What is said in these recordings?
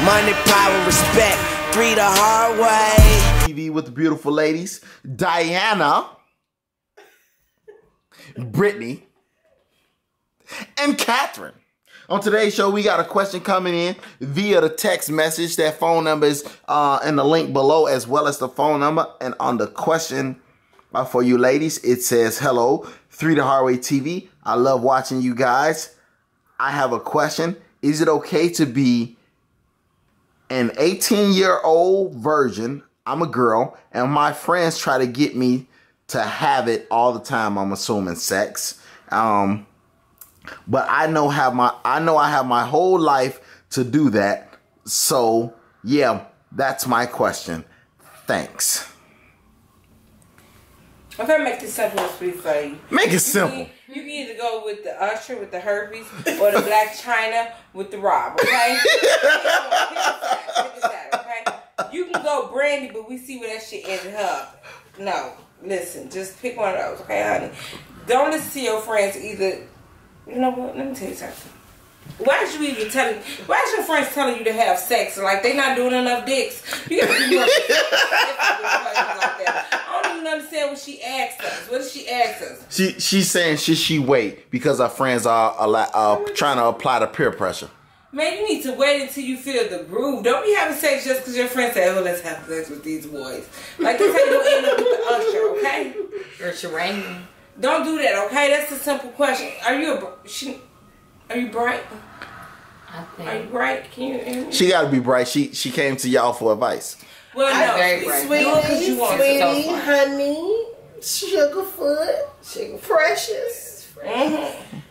Money, power, respect, 3 the hard way. TV with the beautiful ladies, Diana, Brittany, and Catherine. On today's show, we got a question coming in via the text message. That phone number is in the link below, as well as the phone number. And on the question for you ladies, it says, hello, 3 the Hard Way TV. I love watching you guys. I have a question. Is it okay to be an 18-year-old virgin? I'm a girl, and my friends try to get me to have it all the time. I'm assuming sex. But I know I have my whole life to do that. So yeah, that's my question. Thanks. I'm gonna make this simple and sweet for you. Make it simple. You can either go with the Usher with the herpes or the Black China with the Rob, okay? Pick a side, okay? You can go Brandy, but we see where that shit ended up. No, listen, just pick one of those, okay, honey? Don't listen to your friends either. You know what? Let me tell you something. Why is your friends telling you to have sex? Like they not doing enough dicks. You gotta be more specific like that. I don't even understand what she asked us. What did she ask us? She's saying should she wait because our friends are trying to apply the peer pressure. Man, you need to wait until you feel the groove. Don't be having sex just because your friends say, "Oh, let's have sex with these boys." Like that's how you don't end up with the Usher, okay? Usher Rain. Don't do that, okay? That's a simple question. Are you bright? I think. Are you bright? Can you hear me? She gotta be bright. She came to y'all for advice. Well, no, very bright. Sweetie, honey, sugarfoot, precious.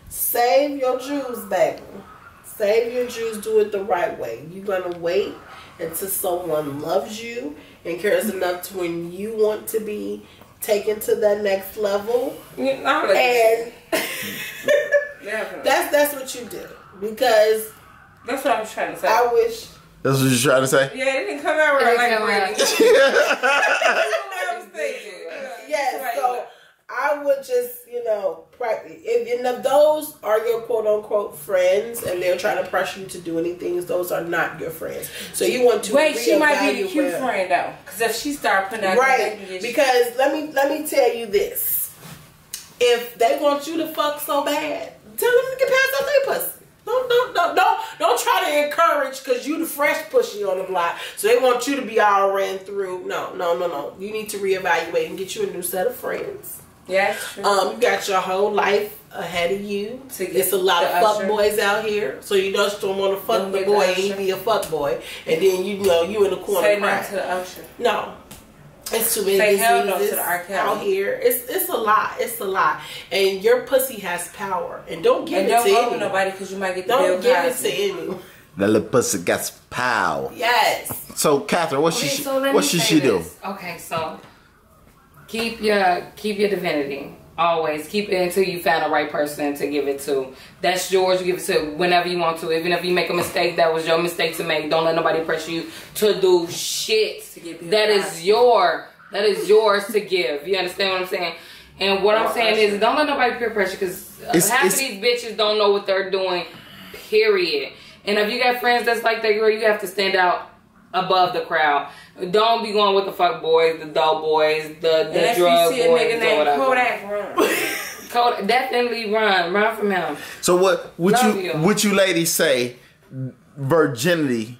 Save your juice, baby. Save your juice. Do it the right way. You're gonna wait until someone loves you and cares enough to when you want to be taken to that next level, and that's what you do, because that's what I was trying to say. I wish that's what you're trying to say. Yeah, it didn't come out right like Brandy. Yes, so I would just, practice. If those are your quote unquote friends and they're trying to pressure you to do anything, those are not your friends. So you want to she might be the cute friend though, because if she start putting out because let me tell you this: if they want you to fuck so bad, tell them to get past out their pussy. Don't try to encourage because you the fresh pushy on the block. So they want you to be all ran through. No. You need to reevaluate and get you a new set of friends. Yes. You got your whole life ahead of you. It's a lot of fuck boys out here, so you just don't want to fuck the boy and he be a fuck boy, and then you in the corner. Say no to the Usher. No. It's too many diseases out here. It's a lot. It's a lot. And your pussy has power. And don't give it to anyone. Don't nobody because you might get the Don't give it to anyone. The little pussy got power. Yes. So Catherine, what should she do? Okay, so keep your divinity. Always keep it until you find the right person to give it to. That's yours. You give it to whenever you want to. Even if you make a mistake, that was your mistake to make. Don't let nobody pressure you to do shit. That is yours to give. You understand what I'm saying? And what I'm saying is, don't let nobody peer pressure, because half of these bitches don't know what they're doing. Period. And if you got friends that's like that, girl, you have to stand out above the crowd. Don't be going with the fuck boys, the dope boys, the drug boys, or whatever. Kodak, run. Definitely run from him. So what would you ladies say? Virginity.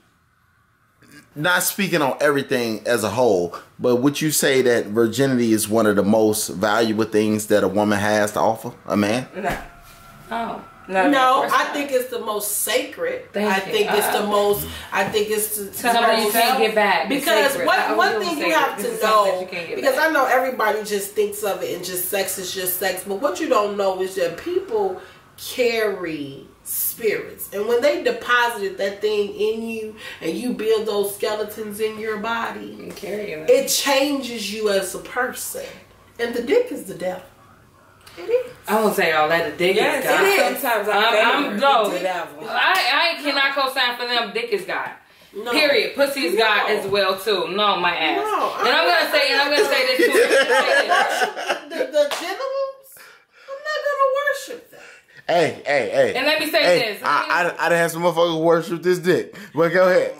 Not speaking on everything as a whole, but would you say that virginity is one of the most valuable things that a woman has to offer a man? No. Oh. No, I think it's the most sacred. I think it's the most. I think it's the something you can't get back. Because one thing you have to know, because I know everybody just thinks of it and just sex is just sex, but what you don't know is that people carry spirits, and when they deposited that thing in you and you build those skeletons in your body, it changes you as a person. And the dick is the devil. It is. I won't say all that. The dick is God. It is. Sometimes I'm I cannot co-sign for them. Dick is God. No. Period. Pussy is God as well too. No, my ass. No, and I'm gonna say this too. The genitals. I'm not gonna worship that. Hey. And let me say this. I done had some motherfuckers worship this dick. But go ahead.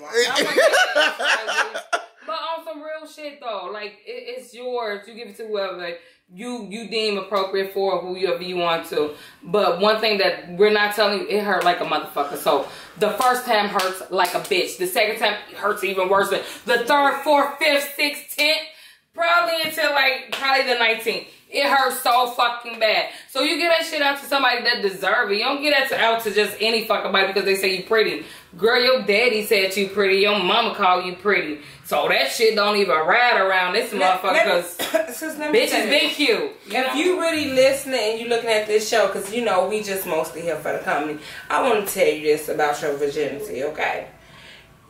But on some real shit though, like it's yours. You give it to whoever you deem appropriate for whoever you want to. But one thing that we're not telling you, it hurt like a motherfucker. So the first time hurts like a bitch. The second time hurts even worse. The third, fourth, fifth, sixth, 10th, probably until probably the 19th. It hurts so fucking bad. So you get that shit out to somebody that deserve it. You don't get that out to just any fucking body because they say you pretty. Girl, your daddy said you pretty. Your mama called you pretty. So that shit don't even ride around this motherfucker because bitches been cute. If you really listening and you looking at this show, because you know we just mostly here for the company, I want to tell you this about your virginity, okay?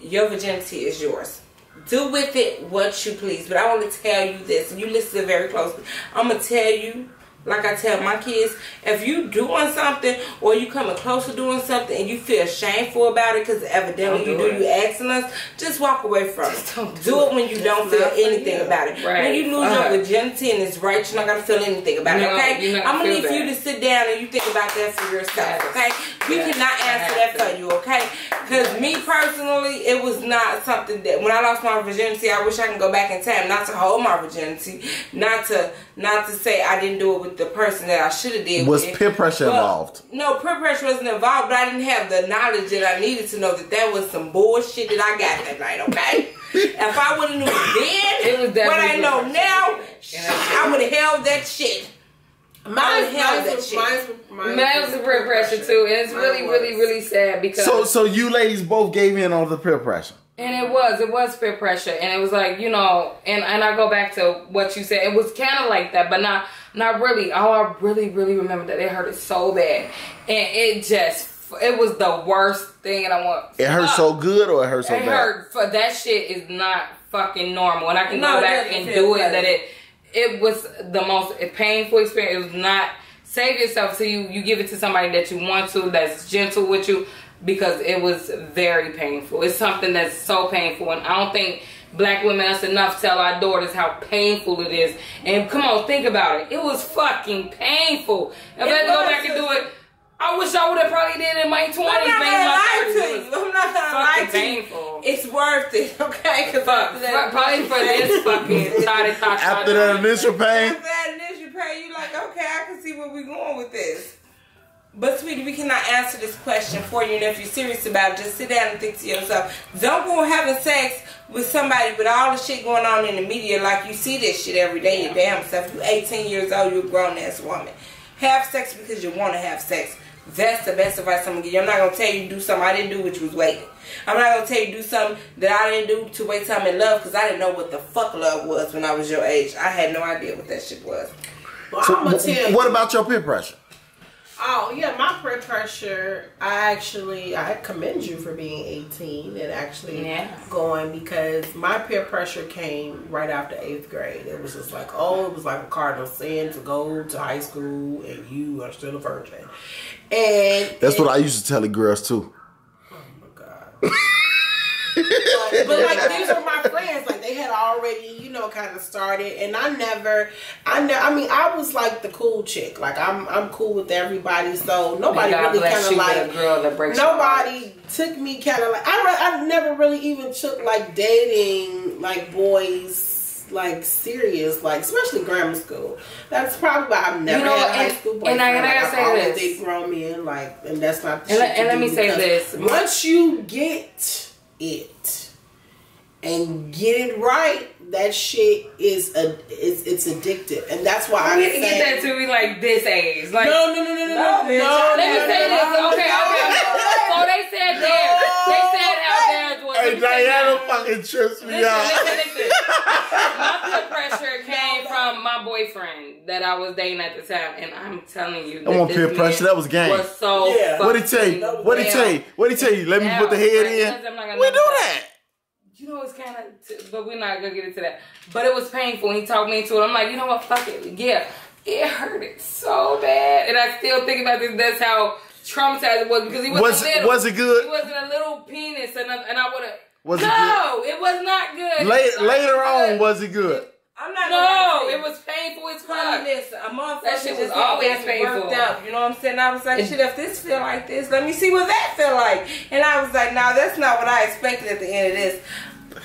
Your virginity is yours. Do with it what you please. But I want to tell you this, and you listen very closely. I'm going to tell you, like I tell my kids, if you doing something or you coming close to doing something and you feel shameful about it because evidently you asking us, just walk away from it. Do it when you don't feel anything about it. Right. When you lose your virginity and it's right, you're not going to feel anything about it, okay? I'm going to need for you to sit down and you think about that for yourself, okay? We cannot answer that for you, okay? Because me personally, it was not something that, when I lost my virginity, I wish I can go back in time, not to hold my virginity, not to say I didn't do it with the person that I should have did. Was peer pressure involved? No, peer pressure wasn't involved, but I didn't have the knowledge that I needed to know that was some bullshit that I got that night, okay? If I would have knew then what I know now, I would have held that shit. Mine was peer pressure too, and it's really sad because so you ladies both gave in on the peer pressure. And it was peer pressure, and it was like, you know, and I go back to what you said. It was kind of like that, but not really. All I really remember that it hurted so bad, and it was the worst thing. And I want it hurt so good or it hurt so bad. It hurt for that shit is not fucking normal, and I can go back and do it. That it was the most painful experience. It was not. Save yourself till you give it to somebody that you want to, that's gentle with you. Because it was very painful. It's something that's so painful. And I don't think black women, that's enough to tell our daughters how painful it is. And come on, think about it. It was fucking painful. If I had to go back and do it, I wish I would have probably did it in my 20s. I'm not gonna lie to you. I'm not gonna lie to painful. You. It's worth it, okay? Because probably for this fucking after that initial pain. After that initial pain, you're like, okay, I can see where we're going with this. But sweetie, we cannot answer this question for you, and if you're serious about it, just sit down and think to yourself. Don't go having sex with somebody with all the shit going on in the media like you see this shit every day, your damn self. You're 18 years old, you're a grown-ass woman. Have sex because you want to have sex. That's the best advice I'm going to give you. I'm not going to tell you to do something I didn't do, which was waiting. I'm not going to tell you to do something that I didn't do to wait till I'm in love, because I didn't know what the fuck love was when I was your age. I had no idea what that shit was. Well, so, I'm going to tell you. What about your peer pressure? Oh, yeah, my peer pressure, I commend you for being 18 and actually going, because my peer pressure came right after 8th grade. It was just like, it was like a cardinal sin to go to high school and you are still a virgin. And that's what I used to tell the girls too. Oh my God. but like, these were my friends. Like, they had already, you know, kind of started, and I mean, I was like the cool chick. Like, I'm cool with everybody, so nobody really kind of like a girl that breaks nobody took me kind of like I never really even took like dating like boys like serious, like especially grammar school. That's probably why I've never had a high school boyfriend. And I gotta say this, they grown men like, and that's not. The and let me say this: once you get it and get it right, that shit is it's addictive, and that's why I didn't get that to me like this age. Like no. Let me say this. Okay. So they said they said how theirs was. Hey, Diana fucking trips me out. Listen. My peer pressure came from my boyfriend that I was dating at the time, and I'm telling you, I want peer pressure. That was game. Was so what did he tell you? What did he tell you? Let me put the head in. We do that. You know, it's kind of, but we're not gonna get into that. But it was painful, and he talked me into it. I'm like, you know what? Fuck it. Yeah, it hurted so bad, and I still think about this. That's how traumatized it was, because he wasn't little. Was it good? He wasn't a little penis, and I would have. Was it good? It was not good. Later on, was it good? I'm not. No, it was painful as fuck. Listen, a motherfucker That shit was just always got painful. worked up. You know what I'm saying? I was like, shit, if this feel like this, let me see what that feel like. And I was like, no, that's not what I expected at the end of this.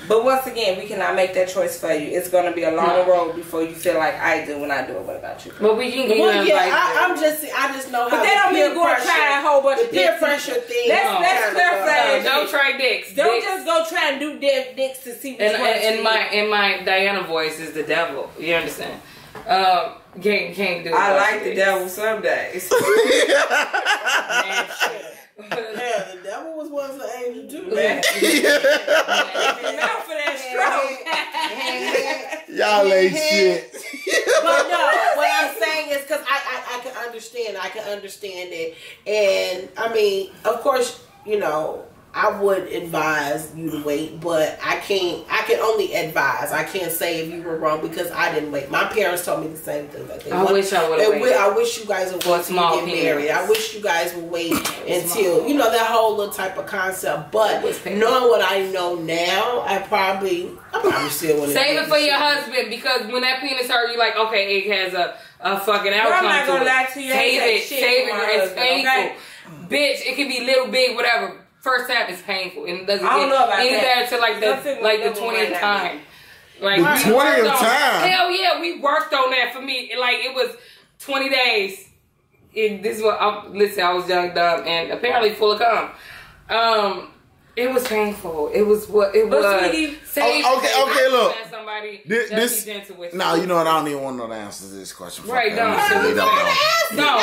But once again, we cannot make that choice for you. It's gonna be a long road before you feel like I do when I do it. What about you? But we can get you I just know how. But they don't mean go try a whole bunch of peer pressure thing. Let's clarify. Don't try dicks. Don't just go try and do dicks to see which one. In my Diana voice is the devil. You understand? Can't do. I like the devil some days. Yeah, the devil was once an angel too, man. Not for that stroke. Y'all ain't shit. But no, what I'm saying is because I can understand. I can understand it. And I mean, of course, you know, I would advise you to wait, but I can only advise. I can't say if you were wrong because I didn't wait. My parents told me the same thing. I wish I would have waited. I wish you guys would wait until you get married. I wish you guys would wait until, you know, that whole little type of concept. But knowing what I know now, I probably still want to save it for your husband, because when that penis hurt, you're like, okay, it has a fucking outcome. I'm not gonna lie to you. Save it. It's painful. Okay? Bitch, it can be little, big, whatever. First time is painful, and it doesn't get any better until like the 20th time. Like the 20th time. Hell yeah, we worked on that for me. Like it was 20 days. This is what I was young, dumb, and apparently full of cum. It was painful. It was what it was. Okay, look. Somebody this. Be gentle with No, you know what? I don't even want to know the answer to this question. Right? Don't. No,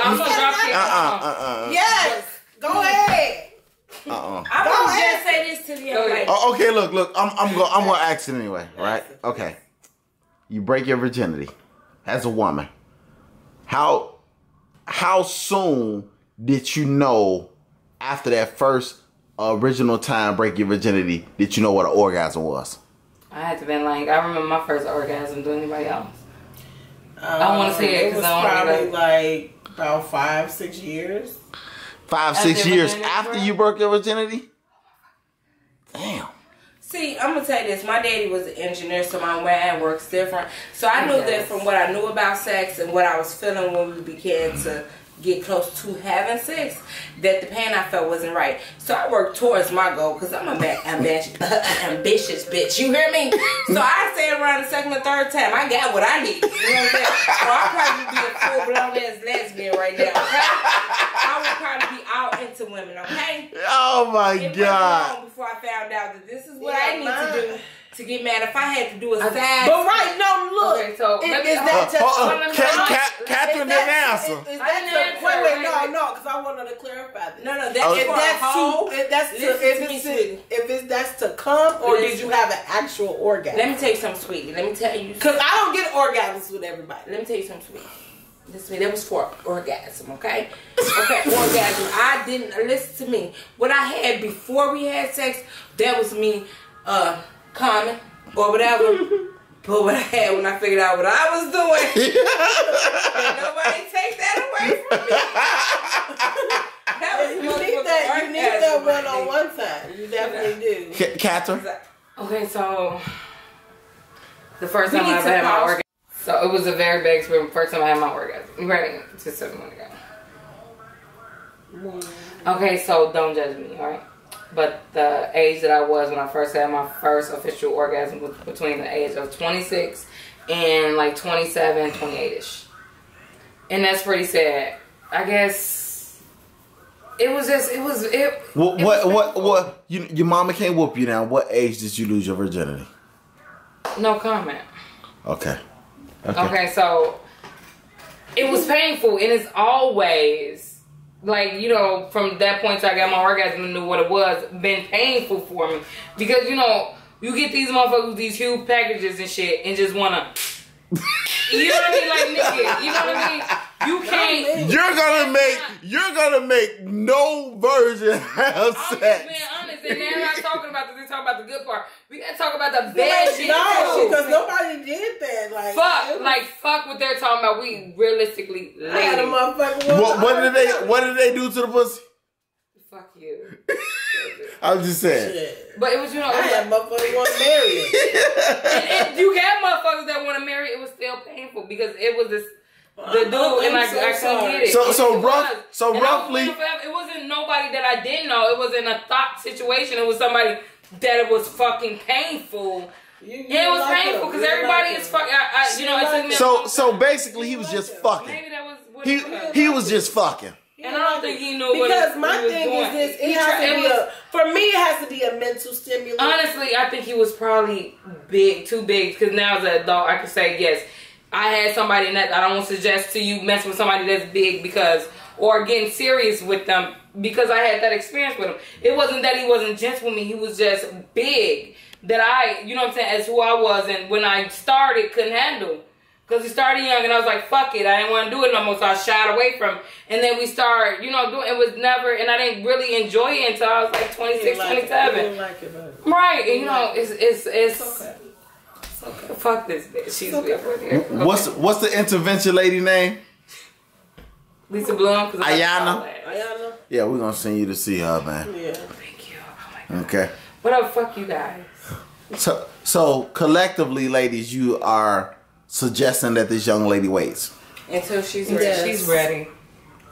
I'm gonna drop it. Yes. Go ahead. I'm gonna just say this to the young lady. Okay, look. I'm gonna ask it anyway, right? Okay. You break your virginity as a woman. How soon did you know after that first original time break your virginity did you know what an orgasm was? I had to been like, I remember my first orgasm. Do anybody else? I want to say it because I want to probably like about 5-6 years. 5-6 years after you broke your virginity? Damn. See, I'm gonna tell you this. My daddy was an engineer, so my mind works different. So I knew that from what I knew about sex and what I was feeling when we began to get close to having sex, that the pain I felt wasn't right. So I worked towards my goal because I'm an ambitious bitch. You hear me? So I say around the second or third time, I got what I need. You know what I'm saying? So I'll probably be a full-blown ass lesbian right now, okay? I would probably be out into women, okay? Oh my God. It wasn't long before I found out that this is what I need to do to get mad. If I had to do a side. But right, no, look. Okay, so is that Catherine didn't answer. Is that wait, no, because I wanted to clarify this. No, that's to come, or did you have an actual orgasm? Let me tell you something, sweetie. Let me tell you. Because I don't get orgasms with everybody. Let me tell you something, sweetie. That was for orgasm, okay? Okay, orgasm. I didn't, listen to me. What I had before we had sex, that was me, coming or whatever. But what I had when I figured out what I was doing, nobody take that away from me. That was you need that one-on-one time. You definitely do. Catherine? Okay, so the first time I ever had my orgasm. So it was a very big experience. First time I had my orgasm. Right, just 7 months ago. Okay, so don't judge me, alright? But the age that I was when I first had my first official orgasm was between the age of 26 and like 27, 28-ish. And that's pretty sad. I guess it was just, what your mama can't whoop you now. What age did you lose your virginity? No comment. Okay, so it was painful, and it's always like, you know, from that point till I got my orgasm and knew what it was, been painful for me. Because, you know, you get these motherfuckers with these huge packages and shit and just wanna, you know what I mean? Like, nigga, you know what I mean? You can't. You're gonna make no version have sex. I'm just being honest, and they're not talking about this. They're talking about the good part. We gotta talk about the bad shit. No, because nobody did that. Fuck what they're talking about. We realistically, I had a motherfucker. What did they do to the pussy? Fuck you. I'm just saying. Shit. But it was, you know, I had motherfuckers want to marry it. and you had motherfuckers that want to marry. It was still painful because it was this. The dude, and I couldn't get it. So roughly, it wasn't nobody that I didn't know. It wasn't a thought situation. It was somebody that it was fucking painful. It was painful because everybody is fucking. So basically, he was just fucking. Maybe that was what he was just fucking. And I don't think he knew because what he was doing. Is this: it has to be for me. It has to be a mental stimulus. Honestly, I think he was probably too big. Because now as an adult, I can say yes. I had somebody that I don't suggest to you mess with somebody that's big or getting serious with them because I had that experience with him. It wasn't that he wasn't gentle with me. He was just big that you know what I'm saying, as who I was. And when I started, couldn't handle. Because he started young and I was like, fuck it. I didn't want to do it no more. So I shied away from him. And then we started, doing it was never, and I didn't really enjoy it until I was like 26, 27. Didn't like it, right. And it's okay. Okay. Fuck this bitch. She's okay. Okay. What's the intervention lady name? Lisa Bloom. Ayana. Ayana. Yeah, we're gonna send you to see her, man. Yeah. Thank you. Oh my God. Okay. What up, fuck you guys? So collectively, ladies, you are suggesting that this young lady waits until she's ready. Yes. She's ready.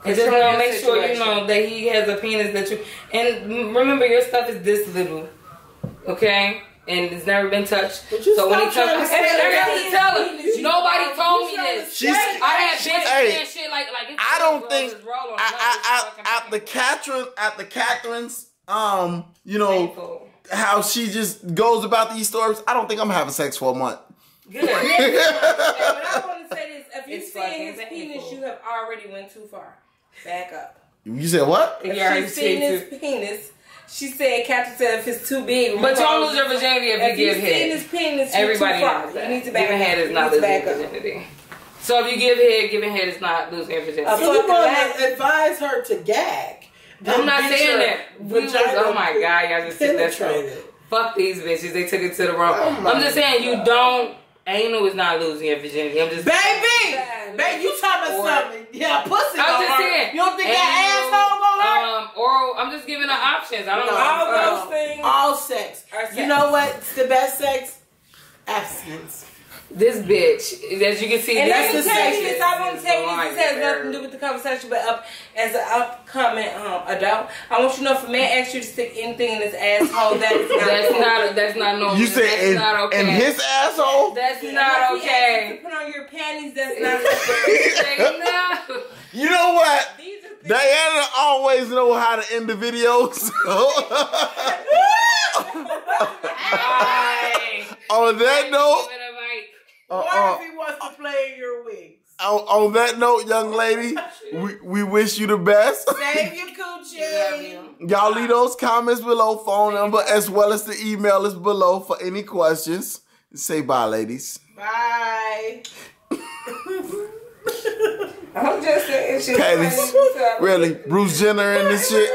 And just make sure that he has a penis that you. And remember, your stuff is this little. Okay. And it's never been touched. So when he comes, I got to tell him. Nobody told me this. I had bitches saying shit like it's I don't think at the Catherine's painful. How she just goes about these stories. I don't think I'm having sex for a month. Good. But I want to say this: if you see his penis, you have already went too far. Back up. You said what? If she's seen his penis. She said, Captain said if it's too big. But you don't lose your virginity if you give head. His penis, everybody too far. knows that. You need to back giving head is not losing your virginity. So if you give head, giving head is not losing your virginity. So you want to advise her to gag. I'm not saying that. Oh my God, y'all just took that trope. Fuck these bitches. They took it to the wrong. I'm just saying you don't. Anal is not losing your virginity. I'm just baby, you talking about something? Yeah, pussy. I'm just saying. You don't think that asshole gonna hurt? Oral. I'm just giving her options. I don't know. All those things. All sex. You know what's the best sex? Abstinence. This bitch, as you can see, and that's the sex. I want to tell you, this has nothing to do with the conversation, but as an upcoming adult, I want you to know if a man asks you to stick anything in his asshole, that's not normal. You say that's not okay. In his asshole? That's not okay. Put on your panties. That's not okay. You know what? Diana always know how to end the videos. On that note. What if he wants to play in your wigs? On that note, young lady, we wish you the best. Save your coochie. Y'all leave those comments below, phone number, as well as the email is below for any questions. Say bye, ladies. Bye. I'm just saying shit. Really? Bruce Jenner and this shit?